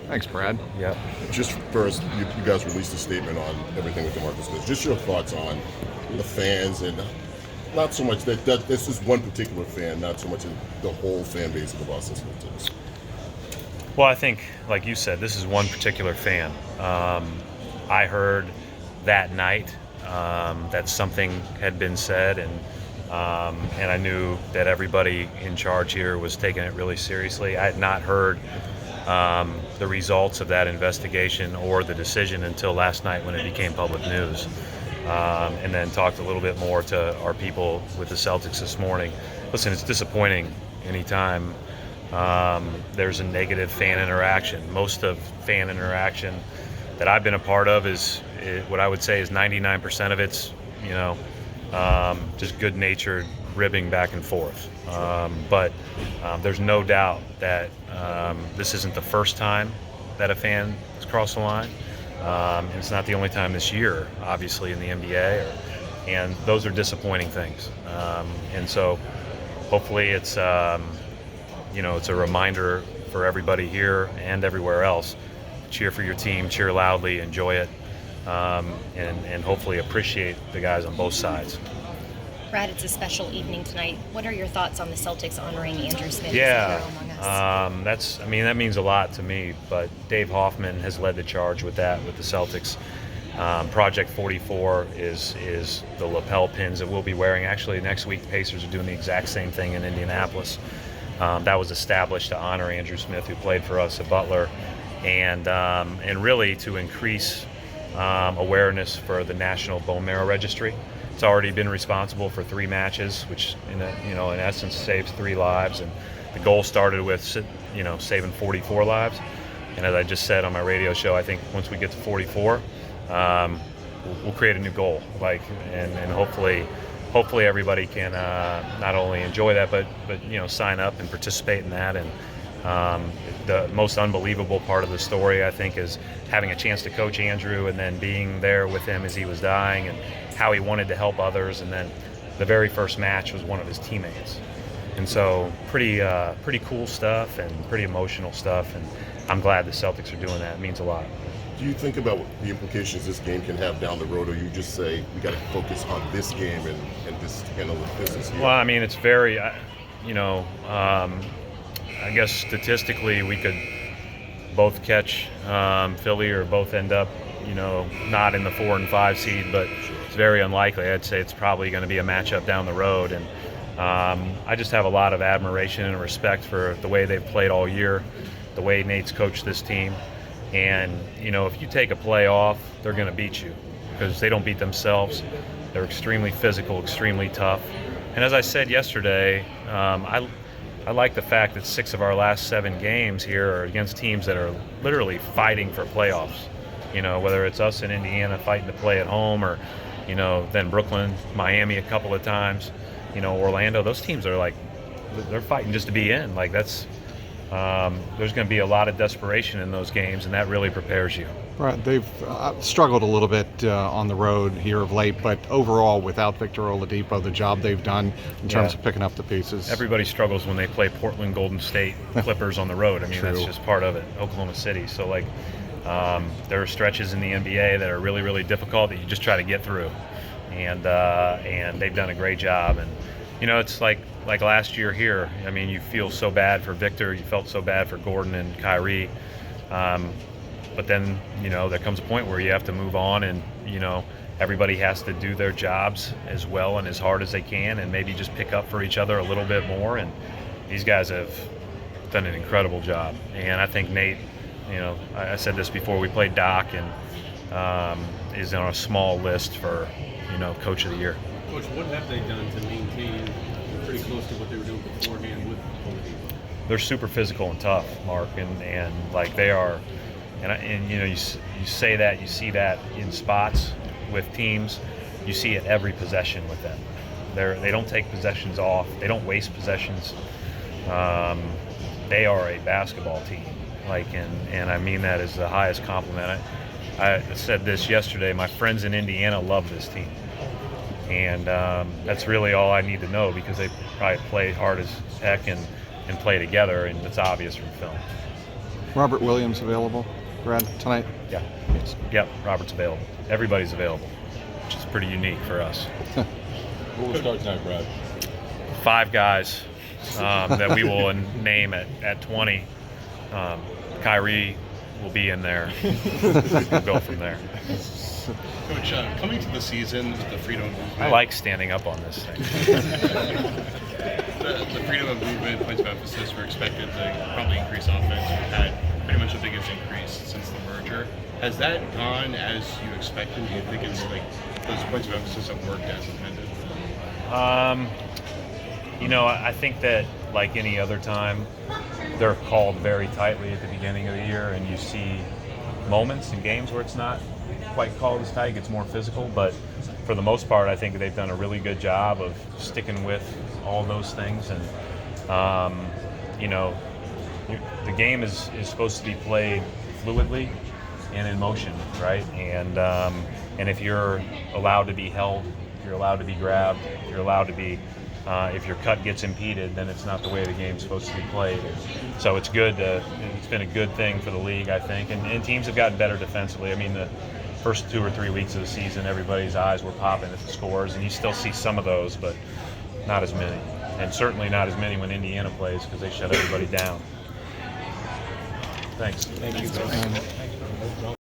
Thanks, Brad. Yep. Just first, you guys released a statement on everything with DeMarcus Smith. Just your thoughts on the fans and not so much that this is one particular fan, not so much the whole fan base of the Boston Celtics. Well, I think, like you said, this is one particular fan. I heard that night that something had been said, and I knew that everybody in charge here was taking it really seriously. I had not heard the results of that investigation or the decision until last night when it became public news, and then talked a little bit more to our people with the Celtics this morning. Listen, it's disappointing anytime there's a negative fan interaction. Most of fan interaction that I've been a part of is what I would say is 99% of it's, just good-natured ribbing back and forth. But there's no doubt that this isn't the first time that a fan has crossed the line. And it's not the only time this year, obviously, in the NBA. And those are disappointing things. And so hopefully it's a reminder for everybody here and everywhere else. Cheer for your team, cheer loudly, enjoy it, and hopefully appreciate the guys on both sides. Brad, it's a special evening tonight. What are your thoughts on the Celtics honoring Andrew Smith Yeah, as a hero among us? that means a lot to me. But Dave Hoffman has led the charge with that with the Celtics. Project 44 is the lapel pins that we'll be wearing. Actually, next week the Pacers are doing the exact same thing in Indianapolis. That was established to honor Andrew Smith, who played for us at Butler, and really to increase awareness for the National Bone Marrow Registry. It's already been responsible for 3 matches, which in essence saves 3 lives. And the goal started with saving 44 lives. And as I just said on my radio show, I think once we get to 44, we'll create a new goal. And hopefully everybody can not only enjoy that, but sign up and participate in that. And the most unbelievable part of the story, I think, is having a chance to coach Andrew and then being there with him as he was dying and how he wanted to help others. And then the very first match was one of his teammates. And so pretty cool stuff and pretty emotional stuff. And I'm glad the Celtics are doing that. It means a lot. Do you think about the implications this game can have down the road, or you just say we got to focus on this game and just handle the business here? Well, I mean, it's very, I guess statistically we could both catch Philly or both end up, not in the 4 and 5 seed, but it's very unlikely. I'd say it's probably going to be a matchup down the road. And I just have a lot of admiration and respect for the way they've played all year, the way Nate's coached this team. And, if you take a play off, they're going to beat you because they don't beat themselves. They're extremely physical, extremely tough. And as I said yesterday, I like the fact that 6 of our last 7 games here are against teams that are literally fighting for playoffs. Whether it's us in Indiana fighting to play at home or, then Brooklyn, Miami a couple of times, Orlando. Those teams are they're fighting just to be in. There's going to be a lot of desperation in those games, and that really prepares you. Right, they've struggled a little bit on the road here of late, but overall, without Victor Oladipo, the job they've done in terms of picking up the pieces. Everybody struggles when they play Portland, Golden State, Clippers on the road. I mean, True. That's just part of it. Oklahoma City. So, there are stretches in the NBA that are really, really difficult that you just try to get through, and they've done a great job. And it's like last year here. I mean, you feel so bad for Victor. You felt so bad for Gordon and Kyrie. But then, there comes a point where you have to move on and, everybody has to do their jobs as well and as hard as they can and maybe just pick up for each other a little bit more. And these guys have done an incredible job. And I think Nate, I said this before, we played Doc and is on a small list for, Coach of the Year. Coach, what have they done to maintain pretty close to what they were doing beforehand with Oladipo? They're super physical and tough, Mark, and they are. And you say that, you see that in spots with teams. You see it every possession with them. They don't take possessions off. They don't waste possessions. They are a basketball team. And I mean that as the highest compliment. I said this yesterday. My friends in Indiana love this team, and that's really all I need to know because they probably play hard as heck and play together, and it's obvious from film. Robert Williams available, Brad, tonight? Yeah. Yep. Robert's available. Everybody's available, which is pretty unique for us. Who will start tonight, Brad? 5 guys that we will name at 20. Kyrie will be in there. We'll go from there. Coach, coming to the season with the freedom of movement. I like standing up on this thing. The freedom of movement, points of emphasis were expected to probably increase offense. We've had pretty much the biggest increase since the merger. Has that gone as you expected? Do you think it's like those points of emphasis have worked as intended? I think that like any other time, they're called very tightly at the beginning of the year, and you see moments in games where it's not quite called as tight, it gets more physical, but for the most part, I think they've done a really good job of sticking with all those things. And the game is supposed to be played fluidly and in motion, right? And if you're allowed to be held, if you're allowed to be grabbed, if you're allowed to be if your cut gets impeded, then it's not the way the game's supposed to be played. So it's good. It's been a good thing for the league, I think, and teams have gotten better defensively. I mean, the first 2 or 3 weeks of the season, everybody's eyes were popping at the scores, and you still see some of those, but not as many. And certainly not as many when Indiana plays, because they shut everybody down. Thanks. Thank you.